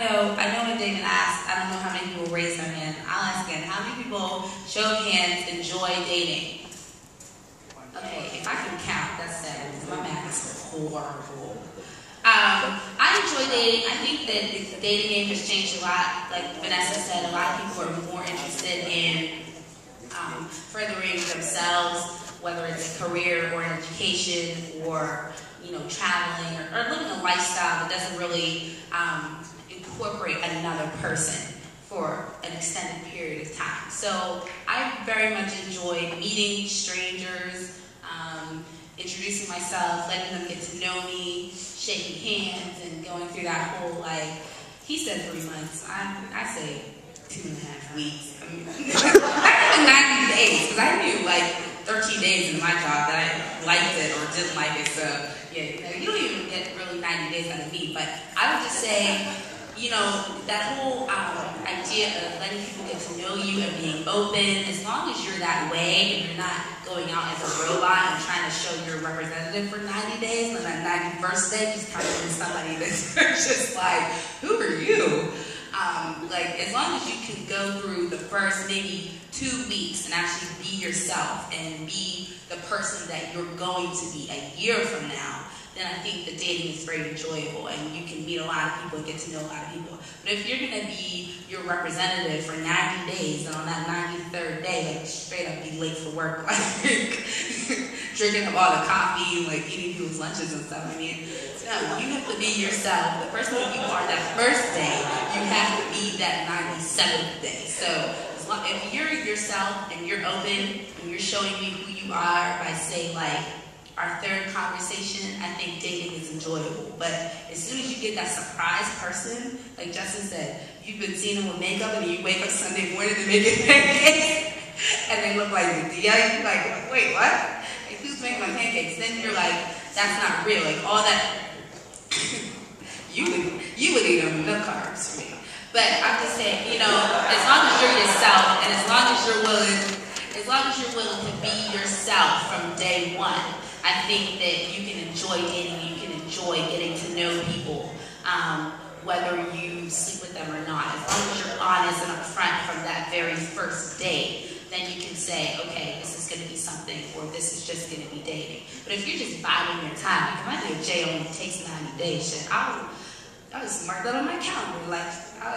I know when Damon asked, I don't know how many people raised their hand. I'll ask again, how many people, show of hands, enjoy dating? Okay, if I can count, that's 7, because my math is horrible. I enjoy dating. I think that the dating game has changed a lot. Like Vanessa said, a lot of people are more interested in furthering themselves, whether it's a career or an education or, you know, traveling or living a lifestyle that doesn't really incorporate another person for an extended period of time. So I very much enjoy meeting strangers, introducing myself, letting them get to know me, shaking hands, and going through that whole, like, he said 3 months. I say 2.5 weeks. I mean, not even 90 days, because I knew, like, 13 days in my job that I liked it or didn't like it. So, yeah, you don't even get really 90 days out of me. But I would just say, you know, that whole idea of letting people get to know you and being open, as long as you're that way and you're not going out as a robot and trying to show you're a representative for 90 days, and that 91st day just talking to somebody that's just like, who are you? Like, as long as you can go through the first maybe 2 weeks and actually be yourself and be the person that you're going to be a year from now, then I think the dating is very enjoyable and you can meet a lot of people and get to know a lot of people. But if you're going to be your representative for 90 days and on that 93rd day, like straight up be late for work, like drinking up all the coffee, like eating people's lunches and stuff, I mean, no, you have to be yourself. The person that you are that first day, you have to be that 97th day. So if you're yourself and you're open and you're showing me who you are by, say, like, our third conversation, I think dating is enjoyable. But as soon as you get that surprise person, like Justin said, you've been seeing them with makeup and you wake up Sunday morning to make it pancakes and they look like Medea, you're like, wait, what? Like, who's making my pancakes? Then you're like, that's not real. Like, all that, you would eat them, no carbs for me. But I'm just saying, you know, as long as you're yourself and as long as you're willing to be yourself from day one, I think that you can enjoy dating, you can enjoy getting to know people, whether you sleep with them or not. As long as you're honest and upfront from that very first date, then you can say, okay, this is going to be something, or this is just going to be dating. But if you're just biding your time, like, my dear Jay only takes 90 days, shit, I just mark that on my calendar. Like,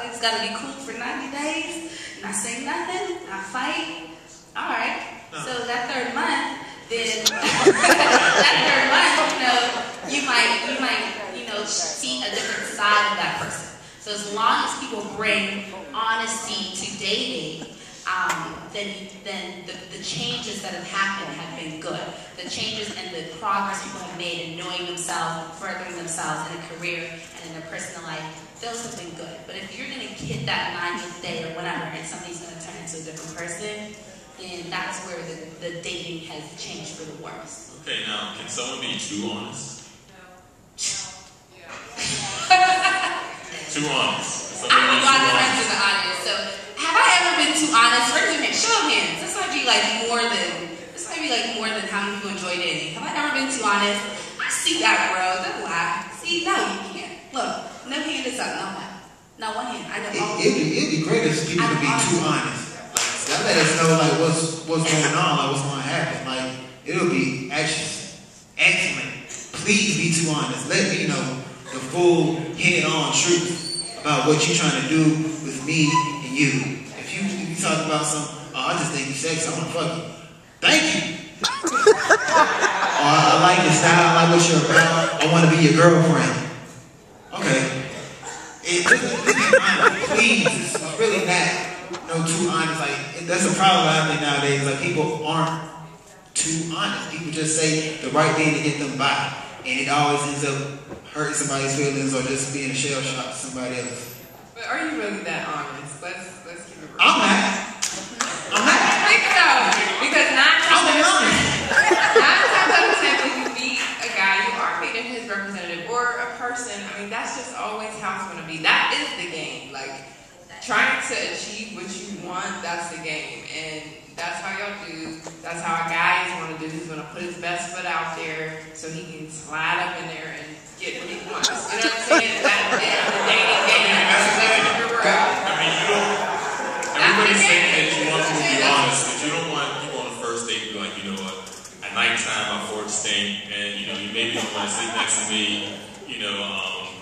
it's got to be cool for 90 days, not say nothing, not fight. All right, so that third month, then that third month, you might, see a different side of that person. So as long as people bring honesty to dating, then the changes that have happened have been good. The changes and the progress people have made in knowing themselves, furthering themselves in a career and in their personal life, those have been good. But if you're going to hit that 90th day or whatever, and somebody's going to turn into a different person, then that's where the dating has changed for the worse. Okay, now, can someone be too honest? Too honest. I have a lot of friends in the audience, so have I ever been too honest? Raise your hand, show of hands. This might be like more than how many people enjoy dating. Have I ever been too honest? I see that, bro. Don't lie. See, no, you can't. Look, no hand is up, no one. Not one hand. I know all. It'd be great if people could be too honest. That let us know, like, what's going on, like, what's going to happen. Like, it'll be excellent. Please be too honest. Let me know the full head-on truth about what you're trying to do with me and you. If you talk about I just think you're sexy, I want to fuck you. Thank you. Or I like your style, I like what you're about, I want to be your girlfriend. Okay. Please, it's really not. No, too honest. Like, that's a problem I think nowadays. Like, people aren't too honest. People just say the right thing to get them by, and it always ends up hurting somebody's feelings or just being a shell shock to somebody else. But are you really that honest? Let's keep it real. I'm not. Think about it, because 9 times out of 10 when you meet a guy, you are meeting his representative or a person. I mean, that's just always how it's going to be. That is the game. Like, trying to achieve what you want, that's the game. And that's how y'all do. That's how a guy is going to do. He's going to put his best foot out there so he can slide up in there and get what he wants. You know what I'm saying? That's it. The dating game. sit next to me. You know,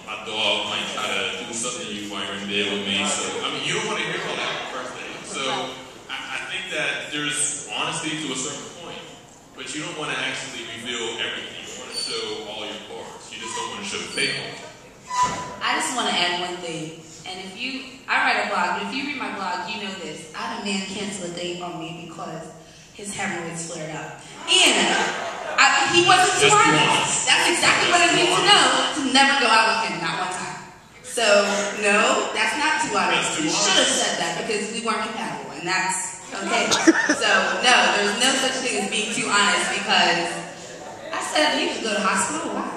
my dog might try to do something while you're in bed with me. So, I mean, you don't want to hear all that on the first date. So, I think that there's honesty to a certain point, but you don't want to actually reveal everything. You want to show all your cards. You just don't want to show the fake ones. I just want to add one thing. And I write a blog, but if you read my blog, you know this. I had a man cancel a date on me because his hemorrhoids flared up. And he wasn't too honest. That's exactly what I need to know to never go out with him, not one time. So, no, that's not too honest. You should have said that because we weren't compatible, and that's okay. So, no, there's no such thing as being too honest because I said you could go to the hospital. Why?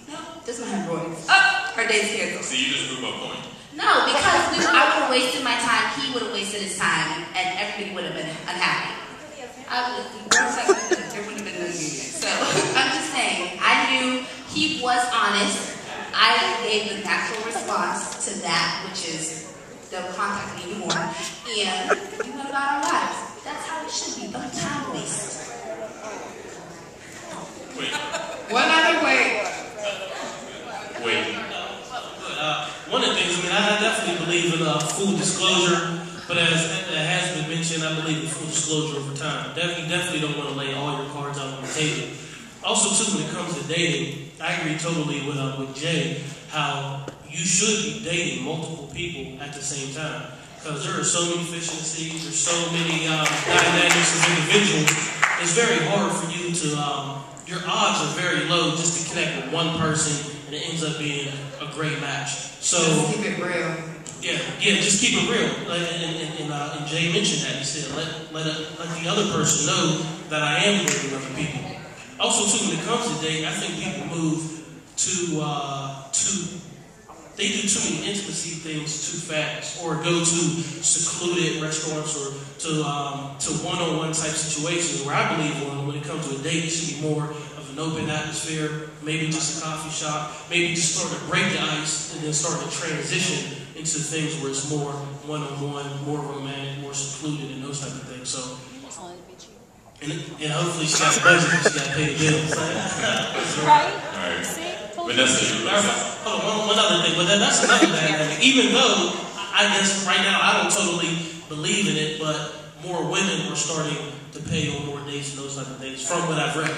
No, just my hemorrhoids. Oh, her date's canceled. So you just proved my point. No, because I would have wasted my time, he would have wasted his time, and everybody would have been unhappy. There would have been no union. So I'm just saying, I knew he was honest. I gave the natural response to that, which is they'll contact me anymore, and we went about our lives. That's how it should be. No time waste. Wait. One other way. Wait. One of the things, I definitely believe in full disclosure, but as it has been mentioned, I believe in full disclosure over time. Definitely don't want to lay all your cards out on the table. Also, too, when it comes to dating, I agree totally with Jay, how you should be dating multiple people at the same time. Because there are so many fish in the sea, there's so many dynamics of individuals. It's very hard for you to, your odds are very low just to connect with one person, and it ends up being a great match. So just keep it real. Yeah, just keep it real. And Jay mentioned that. He said, let the other person know that I am dating other people. Also, too, when it comes to dating, I think people move they do too many intimacy things too fast, or go to secluded restaurants or to one-on-one type situations. Where I believe when it comes to a date, it should be more of an open atmosphere, maybe just a coffee shop, maybe just start to break the ice and then start to transition into things where it's more one-on-one, more romantic, more secluded, and those type of things. So, and hopefully she got the budget, but she got to pay the bills. Right. All right. Vanessa, hold on, one other thing, but that's another dynamic. Even though I guess right now I don't totally believe in it, but more women are starting to pay on more dates and those type of things from what I've read.